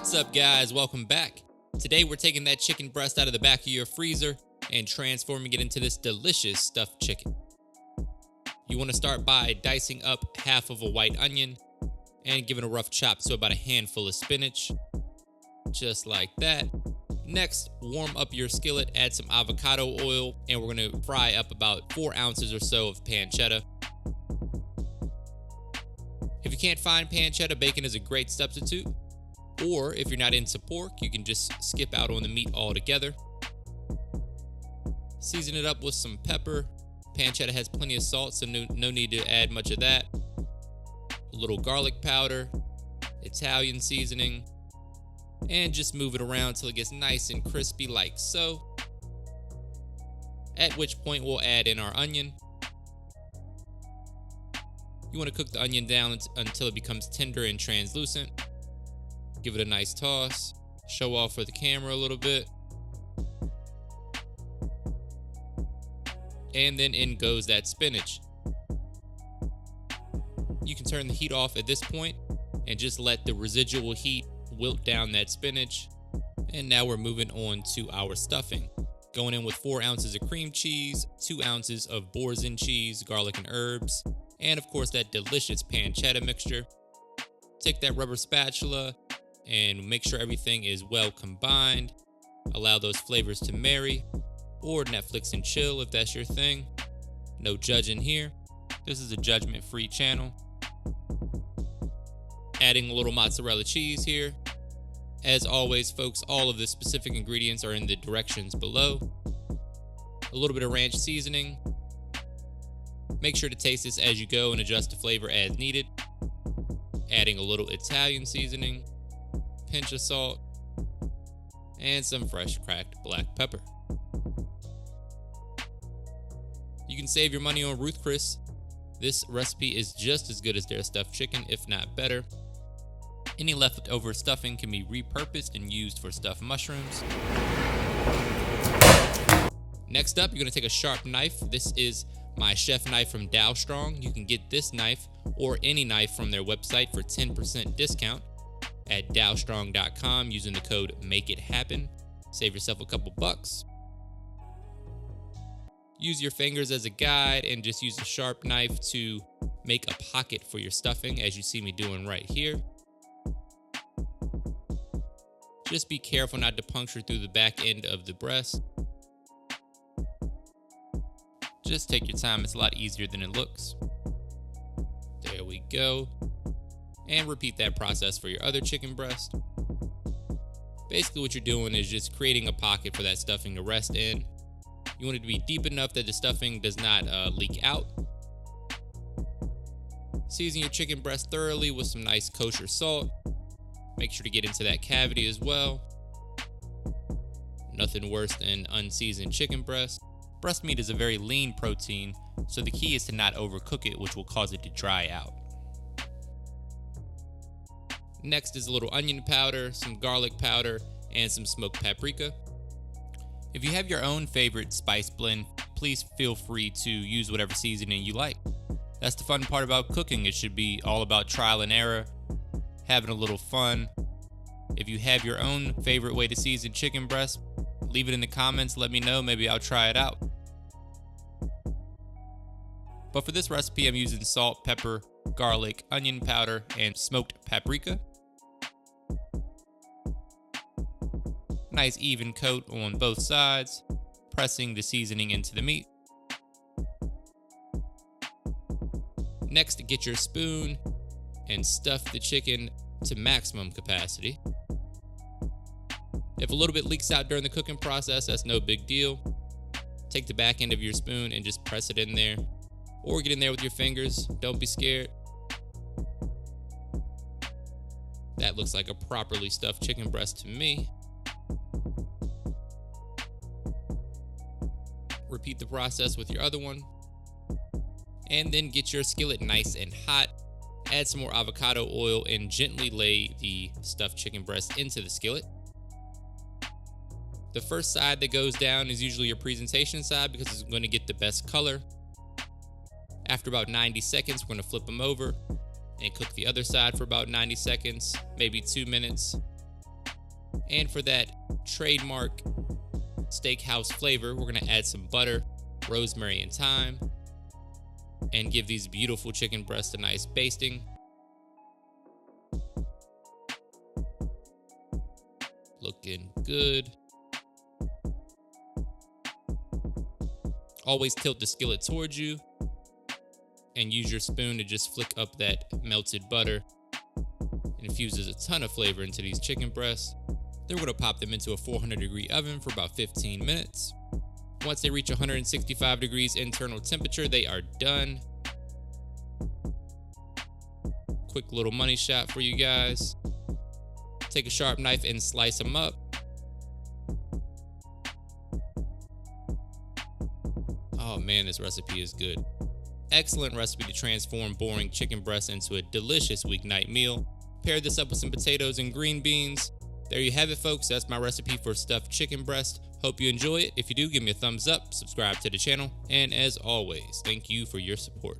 What's up, guys? Welcome back. Today we're taking that chicken breast out of the back of your freezer and transforming it into this delicious stuffed chicken. You want to start by dicing up half of a white onion and giving a rough chop, so about a handful of spinach, just like that. Next, warm up your skillet, add some avocado oil, and we're going to fry up about 4 ounces or so of pancetta. If you can't find pancetta, bacon is a great substitute. Or if you're not into pork, you can just skip out on the meat altogether. Season it up with some pepper. Pancetta has plenty of salt, so no need to add much of that. A little garlic powder, Italian seasoning, and just move it around until it gets nice and crispy like so. At which point we'll add in our onion. You want to cook the onion down until it becomes tender and translucent. Give it a nice toss. Show off for the camera a little bit. And then in goes that spinach. You can turn the heat off at this point and just let the residual heat wilt down that spinach. And now we're moving on to our stuffing. Going in with 4 ounces of cream cheese, 2 ounces of Boursin cheese, garlic and herbs, and of course that delicious pancetta mixture. Take that rubber spatula and make sure everything is well combined. Allow those flavors to marry, or Netflix and chill if that's your thing. No judging here. This is a judgment-free channel. Adding a little mozzarella cheese here. As always, folks, all of the specific ingredients are in the directions below. A little bit of ranch seasoning. Make sure to taste this as you go and adjust the flavor as needed. Adding a little Italian seasoning, pinch of salt, and some fresh cracked black pepper. You can save your money on Ruth Chris. This recipe is just as good as their stuffed chicken, if not better. Any leftover stuffing can be repurposed and used for stuffed mushrooms. Next up, you're going to take a sharp knife. This is my chef knife from Dow Strong. You can get this knife or any knife from their website for 10% discount at dowstrong.com using the code MAKEITHAPPEN. Save yourself a couple bucks. Use your fingers as a guide and just use a sharp knife to make a pocket for your stuffing, as you see me doing right here. Just be careful not to puncture through the back end of the breast. Just take your time, it's a lot easier than it looks. There we go. And repeat that process for your other chicken breast. Basically what you're doing is just creating a pocket for that stuffing to rest in. You want it to be deep enough that the stuffing does not leak out. Season your chicken breast thoroughly with some nice kosher salt. Make sure to get into that cavity as well. Nothing worse than unseasoned chicken breast. Breast meat is a very lean protein, so the key is to not overcook it, which will cause it to dry out. Next is a little onion powder, some garlic powder, and some smoked paprika. If you have your own favorite spice blend, please feel free to use whatever seasoning you like. That's the fun part about cooking. It should be all about trial and error, having a little fun. If you have your own favorite way to season chicken breast, leave it in the comments, let me know, maybe I'll try it out. But for this recipe, I'm using salt, pepper, garlic, onion powder, and smoked paprika. Nice even coat on both sides, pressing the seasoning into the meat. Next, get your spoon and stuff the chicken to maximum capacity. If a little bit leaks out during the cooking process, that's no big deal. Take the back end of your spoon and just press it in there, or get in there with your fingers. Don't be scared. That looks like a properly stuffed chicken breast to me. Repeat the process with your other one. And then get your skillet nice and hot. Add some more avocado oil and gently lay the stuffed chicken breast into the skillet. The first side that goes down is usually your presentation side because it's going to get the best color. After about 90 seconds, we're going to flip them over and cook the other side for about 90 seconds, maybe 2 minutes. And for that trademark steakhouse flavor, we're going to add some butter, rosemary, and thyme, and give these beautiful chicken breasts a nice basting. Looking good. Always tilt the skillet towards you and use your spoon to just flick up that melted butter. It infuses a ton of flavor into these chicken breasts. Then we're going to pop them into a 400-degree oven for about 15 minutes. Once they reach 165 degrees internal temperature, they are done. Quick little money shot for you guys. Take a sharp knife and slice them up. Oh man, this recipe is good. Excellent recipe to transform boring chicken breasts into a delicious weeknight meal. Pair this up with some potatoes and green beans. There you have it, folks. That's my recipe for stuffed chicken breast. Hope you enjoy it. If you do, give me a thumbs up, subscribe to the channel, and as always, thank you for your support.